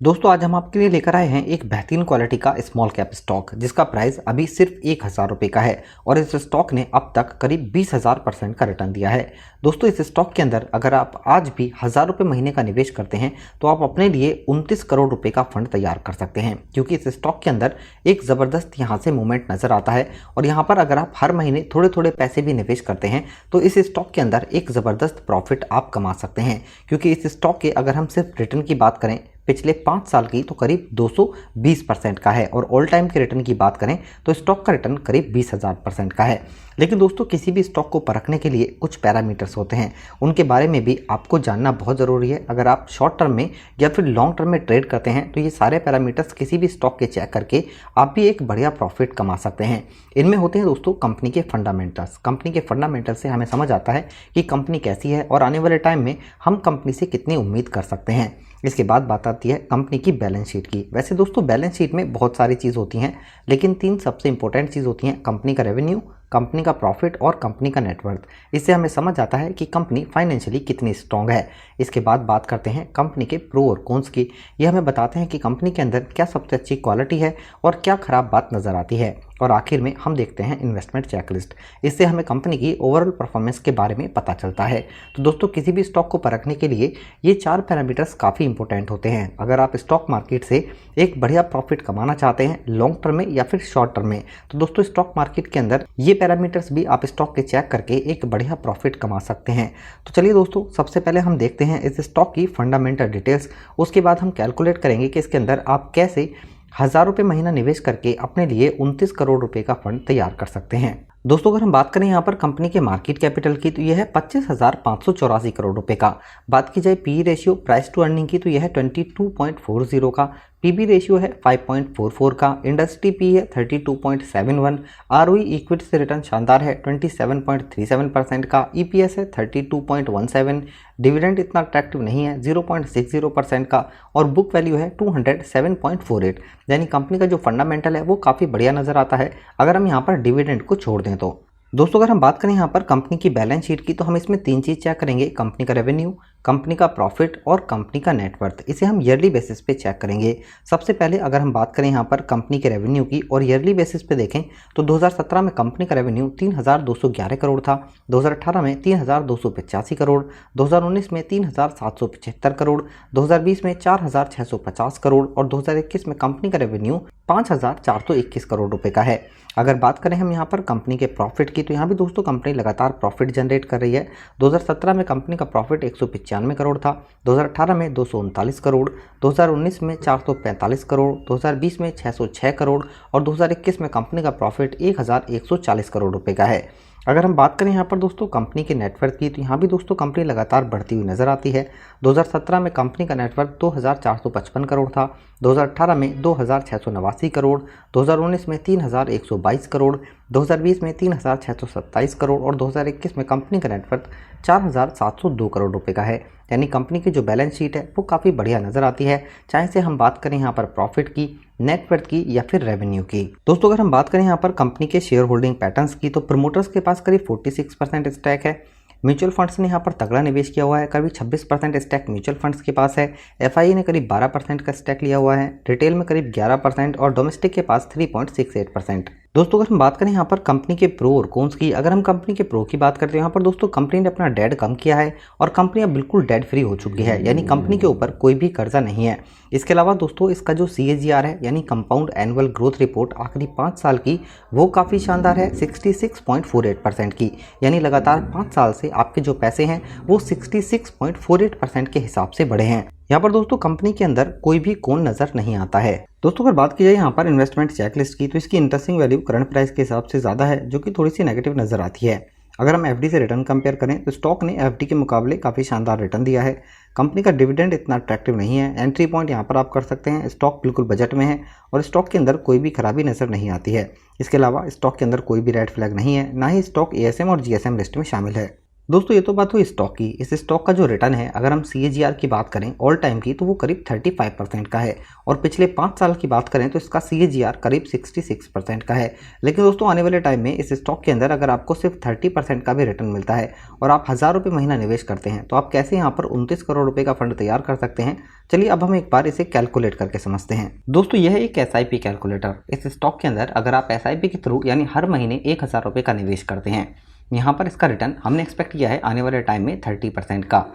दोस्तों आज हम आपके लिए लेकर आए हैं एक बेहतरीन क्वालिटी का स्मॉल कैप स्टॉक जिसका प्राइस अभी सिर्फ 1,000 रुपये का है और इस स्टॉक ने अब तक करीब 20,000% का रिटर्न दिया है। दोस्तों इस स्टॉक के अंदर अगर आप आज भी 1,000 रुपये महीने का निवेश करते हैं तो आप अपने लिए 29 करोड़ रुपए का फंड तैयार कर सकते हैं, क्योंकि इस स्टॉक के अंदर एक ज़बरदस्त यहाँ से मूवमेंट नज़र आता है। और यहाँ पर अगर आप हर महीने थोड़े थोड़े पैसे भी निवेश करते हैं तो इस स्टॉक के अंदर एक ज़बरदस्त प्रॉफिट आप कमा सकते हैं, क्योंकि इस स्टॉक के अगर हम सिर्फ रिटर्न की बात करें पिछले 5 साल की तो करीब 220% का है और ऑल टाइम के रिटर्न की बात करें तो स्टॉक का रिटर्न करीब 20,000% का है। लेकिन दोस्तों किसी भी स्टॉक को परखने के लिए कुछ पैरामीटर्स होते हैं, उनके बारे में भी आपको जानना बहुत ज़रूरी है। अगर आप शॉर्ट टर्म में या फिर लॉन्ग टर्म में ट्रेड करते हैं तो ये सारे पैरामीटर्स किसी भी स्टॉक के चेक करके आप भी एक बढ़िया प्रॉफिट कमा सकते हैं। इनमें होते हैं दोस्तों कंपनी के फंडामेंटल्स। कंपनी के फंडामेंटल से हमें समझ आता है कि कंपनी कैसी है और आने वाले टाइम में हम कंपनी से कितनी उम्मीद कर सकते हैं। इसके बाद बात आती है कंपनी की बैलेंस शीट की। वैसे दोस्तों बैलेंस शीट में बहुत सारी चीज़ होती हैं, लेकिन 3 सबसे इंपॉर्टेंट चीज़ होती हैं: कंपनी का रेवेन्यू, कंपनी का प्रॉफिट और कंपनी का नेटवर्थ। इससे हमें समझ आता है कि कंपनी फाइनेंशियली कितनी स्ट्रांग है। इसके बाद बात करते हैं कंपनी के प्रो और कॉन्स की। ये हमें बताते हैं कि कंपनी के अंदर क्या सबसे अच्छी क्वालिटी है और क्या खराब बात नज़र आती है। और आखिर में हम देखते हैं इन्वेस्टमेंट चेकलिस्ट। इससे हमें कंपनी की ओवरऑल परफॉर्मेंस के बारे में पता चलता है। तो दोस्तों किसी भी स्टॉक को परखने के लिए ये 4 पैरामीटर्स काफ़ी इंपॉर्टेंट होते हैं। अगर आप स्टॉक मार्केट से एक बढ़िया प्रॉफिट कमाना चाहते हैं लॉन्ग टर्म में या फिर शॉर्ट टर्म में, तो दोस्तों स्टॉक मार्केट के अंदर ये पैरामीटर्स भी आप स्टॉक के चेक करके एक बढ़िया प्रॉफिट कमा सकते हैं। तो चलिए दोस्तों सबसे पहले हम देखते हैं इस स्टॉक की फंडामेंटल डिटेल्स। उसके बाद हम कैलकुलेट करेंगे कि इसके अंदर आप कैसे 1,000 रुपये महीना निवेश करके अपने लिए 29 करोड़ रुपए का फंड तैयार कर सकते हैं। दोस्तों अगर हम बात करें यहाँ पर कंपनी के मार्केट कैपिटल की तो यह है 25,584 करोड़ रुपए का। बात की जाए P ratio price to earning की तो यह है 22.40 का। पीबी रेशियो है 5.44 का। इंडस्ट्री पी है 32.71। आरओई इक्विटी से रिटर्न शानदार है 27.37% का। ईपीएस है 32.17। डिविडेंड इतना अट्रैक्टिव नहीं है 0.60% का। और बुक वैल्यू है 207.48। यानी कंपनी का जो फंडामेंटल है वो काफ़ी बढ़िया नज़र आता है अगर हम यहाँ पर डिविडेंड को छोड़ दें तो। दोस्तों अगर हम बात करें यहाँ पर कंपनी की बैलेंस शीट की तो हम इसमें 3 चीज़ चेक करेंगे: कंपनी का रेवेन्यू, कंपनी का प्रॉफिट और कंपनी का नेटवर्थ। इसे हम ईयरली बेसिस पे चेक करेंगे। सबसे पहले अगर हम बात करें यहाँ पर कंपनी के रेवेन्यू की और ईयरली बेसिस पे देखें तो 2017 में कंपनी का रेवेन्यू 3,211 करोड़ था, 2018 में 3,285 करोड़, 2019 में 3,775 करोड़, 2020 में 4,650 करोड़ और 2021 में कंपनी का रेवेन्यू 5,421 करोड़ रुपए का है। अगर बात करें हम यहाँ पर कंपनी के प्रॉफिट की तो यहाँ भी दोस्तों कंपनी लगातार प्रॉफिट जनरेट कर रही है। 2017 में कंपनी का प्रॉफिट 195 करोड़ था, 2018 में 239 करोड़, 2019 में 445 करोड़, 2020 में 606 करोड़ और 2021 में कंपनी का प्रॉफिट 1,140 करोड़ रुपए का है। अगर हम बात करें यहाँ पर दोस्तों कंपनी के नेटवर्थ की तो यहाँ भी दोस्तों कंपनी लगातार बढ़ती हुई नजर आती है। 2017 में कंपनी का नेटवर्थ 2,455 करोड़ था, 2018 में 2,689 करोड़, 2019 में 3,122 करोड़, 2020 में 3,627 करोड़ और 2021 में कंपनी का नेटवर्थ 4,702 करोड़ रुपए का है। यानी कंपनी की जो बैलेंस शीट है वो काफ़ी बढ़िया नज़र आती है, चाहे से हम बात करें यहाँ पर प्रॉफिट की, नेटवर्थ की या फिर रेवेन्यू की। दोस्तों अगर हम बात करें यहाँ पर कंपनी के शेयर होल्डिंग पैटर्न्स की तो प्रमोटर्स के पास करीब 46% स्टैक है। म्यूचुअल फंड्स ने यहाँ पर तगड़ा निवेश किया हुआ है, करीब 26% स्टैक म्यूचुअल फंड्स के पास है। एफआई ने करीब 12% का स्टैक लिया हुआ है, रिटेल में करीब 11% और डोमेस्टिक के पास 3.68%। दोस्तों अगर हम बात करें यहाँ पर कंपनी के प्रो और कॉन्स की, अगर हम कंपनी के प्रो की बात करते हैं यहाँ पर दोस्तों कंपनी ने अपना डेट कम किया है और कंपनी अब बिल्कुल डेट फ्री हो चुकी है, यानी कंपनी के ऊपर कोई भी कर्जा नहीं है। इसके अलावा दोस्तों इसका जो CAGR है यानी कंपाउंड एनुअल ग्रोथ रिपोर्ट आखिरी 5 साल की वो काफ़ी शानदार है 66.48% की। यानी लगातार 5 साल से आपके जो पैसे हैं वो 66.48% के हिसाब से बढ़े हैं। यहाँ पर दोस्तों कंपनी के अंदर कोई भी कौन नज़र नहीं आता है। दोस्तों अगर बात की जाए यहाँ पर इन्वेस्टमेंट चेकलिस्ट की तो इसकी इंटरेस्टिंग वैल्यू करंट प्राइस के हिसाब से ज़्यादा है, जो कि थोड़ी सी नेगेटिव नज़र आती है। अगर हम FD से रिटर्न कंपेयर करें तो स्टॉक ने FD के मुकाबले काफ़ी शानदार रिटर्न दिया है। कंपनी का डिविडेंड इतना अट्रैक्टिव नहीं है। एंट्री पॉइंट यहाँ पर आप कर सकते हैं, स्टॉक बिल्कुल बजट में है और स्टॉक के अंदर कोई भी खराबी नज़र नहीं आती है। इसके अलावा स्टॉक के अंदर कोई भी रेड फ्लैग नहीं है, ना ही स्टॉक ASM और GSM लिस्ट में शामिल है। दोस्तों ये तो बात हुई स्टॉक की। इस स्टॉक का जो रिटर्न है, अगर हम CAGR की बात करें ऑल टाइम की, तो वो करीब 35% का है और पिछले 5 साल की बात करें तो इसका CAGR करीब 66% का है। लेकिन दोस्तों आने वाले टाइम में इस स्टॉक के अंदर अगर आपको सिर्फ 30% का भी रिटर्न मिलता है और आप 1000 रुपये महीना निवेश करते हैं, तो आप कैसे यहाँ पर 29 करोड़ रुपये का फंड तैयार कर सकते हैं। चलिए अब हम एक बार इसे कैलकुलेट करके समझते हैं। दोस्तों यह है एक SIP कैलकुलेटर। इस स्टॉक के अंदर अगर आप SIP के थ्रू यानी हर महीने 1000 रुपये का निवेश करते हैं, यहाँ पर इसका रिटर्न हमने एक्सपेक्ट किया है आने वाले टाइम में 30% का।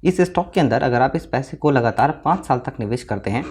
इस स्टॉक के अंदर अगर आप इस पैसे को लगातार 5 साल तक निवेश करते हैं,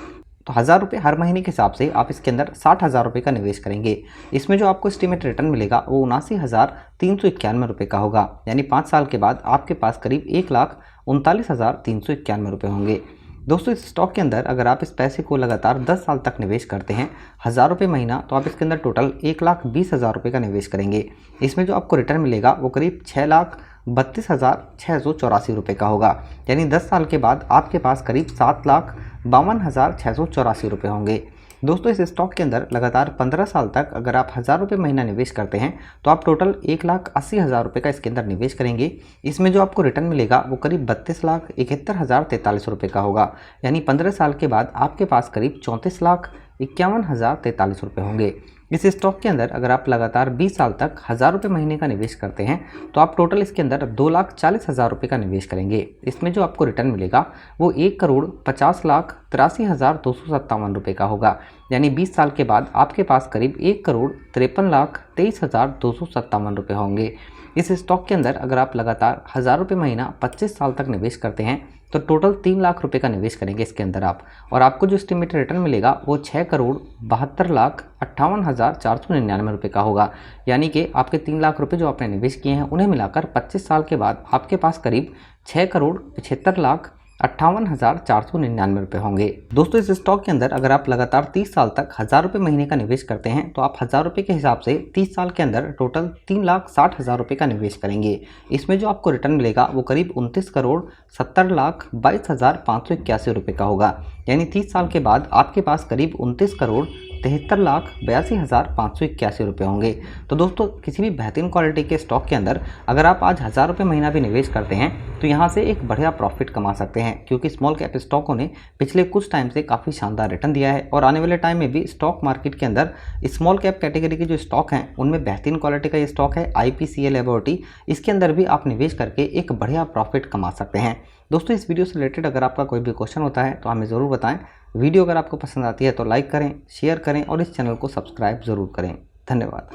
तो 1000 रुपये हर महीने के हिसाब से आप इसके अंदर 60,000 रुपये का निवेश करेंगे। इसमें जो आपको एस्टिमेट रिटर्न मिलेगा वो 79,391 रुपये का होगा। यानी 5 साल के बाद आपके पास करीब 1,39,391 रुपये होंगे। दोस्तों इस स्टॉक के अंदर अगर आप इस पैसे को लगातार 10 साल तक निवेश करते हैं, 1000 रुपये महीना, तो आप इसके अंदर टोटल 1,20,000 रुपये का निवेश करेंगे। इसमें जो आपको रिटर्न मिलेगा वो करीब 6,32,684 रुपये का होगा। यानी 10 साल के बाद आपके पास करीब 7,52,684 रुपये होंगे। दोस्तों इस स्टॉक के अंदर लगातार 15 साल तक अगर आप 1000 रुपये महीना निवेश करते हैं, तो आप टोटल 1,80,000 रुपये का इसके अंदर निवेश करेंगे। इसमें जो आपको रिटर्न मिलेगा वो करीब 32,71,043 रुपये का होगा। यानी 15 साल के बाद आपके पास करीब 34,51,043 रुपये होंगे। इस स्टॉक के अंदर अगर आप लगातार 20 साल तक 1000 रुपये महीने का निवेश करते हैं, तो आप टोटल इसके अंदर 2,40,000 रुपये का निवेश करेंगे। इसमें जो आपको रिटर्न मिलेगा वो 1,50,83,257 रुपये का होगा। यानी 20 साल के बाद आपके पास करीब 1,53,23,257 रुपये होंगे। इस स्टॉक के अंदर अगर आप लगातार 1000 रुपये महीना 25 साल तक निवेश करते हैं, तो टोटल 3 लाख रुपए का निवेश करेंगे इसके अंदर आप, और आपको जो एस्टिमेटेड रिटर्न मिलेगा वो 6,72,58,499 रुपये का होगा। यानी कि आपके 3 लाख रुपए जो आपने निवेश किए हैं उन्हें मिलाकर 25 साल के बाद आपके पास करीब 6,75,58,499 रुपये होंगे। दोस्तों इस स्टॉक के अंदर अगर आप लगातार 30 साल तक 1000 रुपये महीने का निवेश करते हैं, तो आप 1000 रुपये के हिसाब से 30 साल के अंदर टोटल 3,60,000 रुपये का निवेश करेंगे। इसमें जो आपको रिटर्न मिलेगा वो करीब 29,70,22,581 रुपये का होगा। यानी 30 साल के बाद आपके पास करीब 29,73,82,581 रुपये होंगे। तो दोस्तों किसी भी बेहतरीन क्वालिटी के स्टॉक के अंदर अगर आप आज 1000 रुपये महीना भी निवेश करते हैं, तो यहाँ से एक बढ़िया प्रॉफिट कमा सकते हैं, क्योंकि स्मॉल कैप स्टॉकों ने पिछले कुछ टाइम से काफ़ी शानदार रिटर्न दिया है और आने वाले टाइम में भी स्टॉक मार्केट के अंदर स्मॉल कैप कैटेगरी के जो स्टॉक हैं उनमें बेहतरीन क्वालिटी का ये स्टॉक है IPCL लैबोरेटरी। इसके अंदर भी आप निवेश करके एक बढ़िया प्रॉफिट कमा सकते हैं। दोस्तों इस वीडियो से रिलेटेड अगर आपका कोई भी क्वेश्चन होता है तो हमें ज़रूर बताएं। वीडियो अगर आपको पसंद आती है तो लाइक करें, शेयर करें और इस चैनल को सब्सक्राइब ज़रूर करें। धन्यवाद।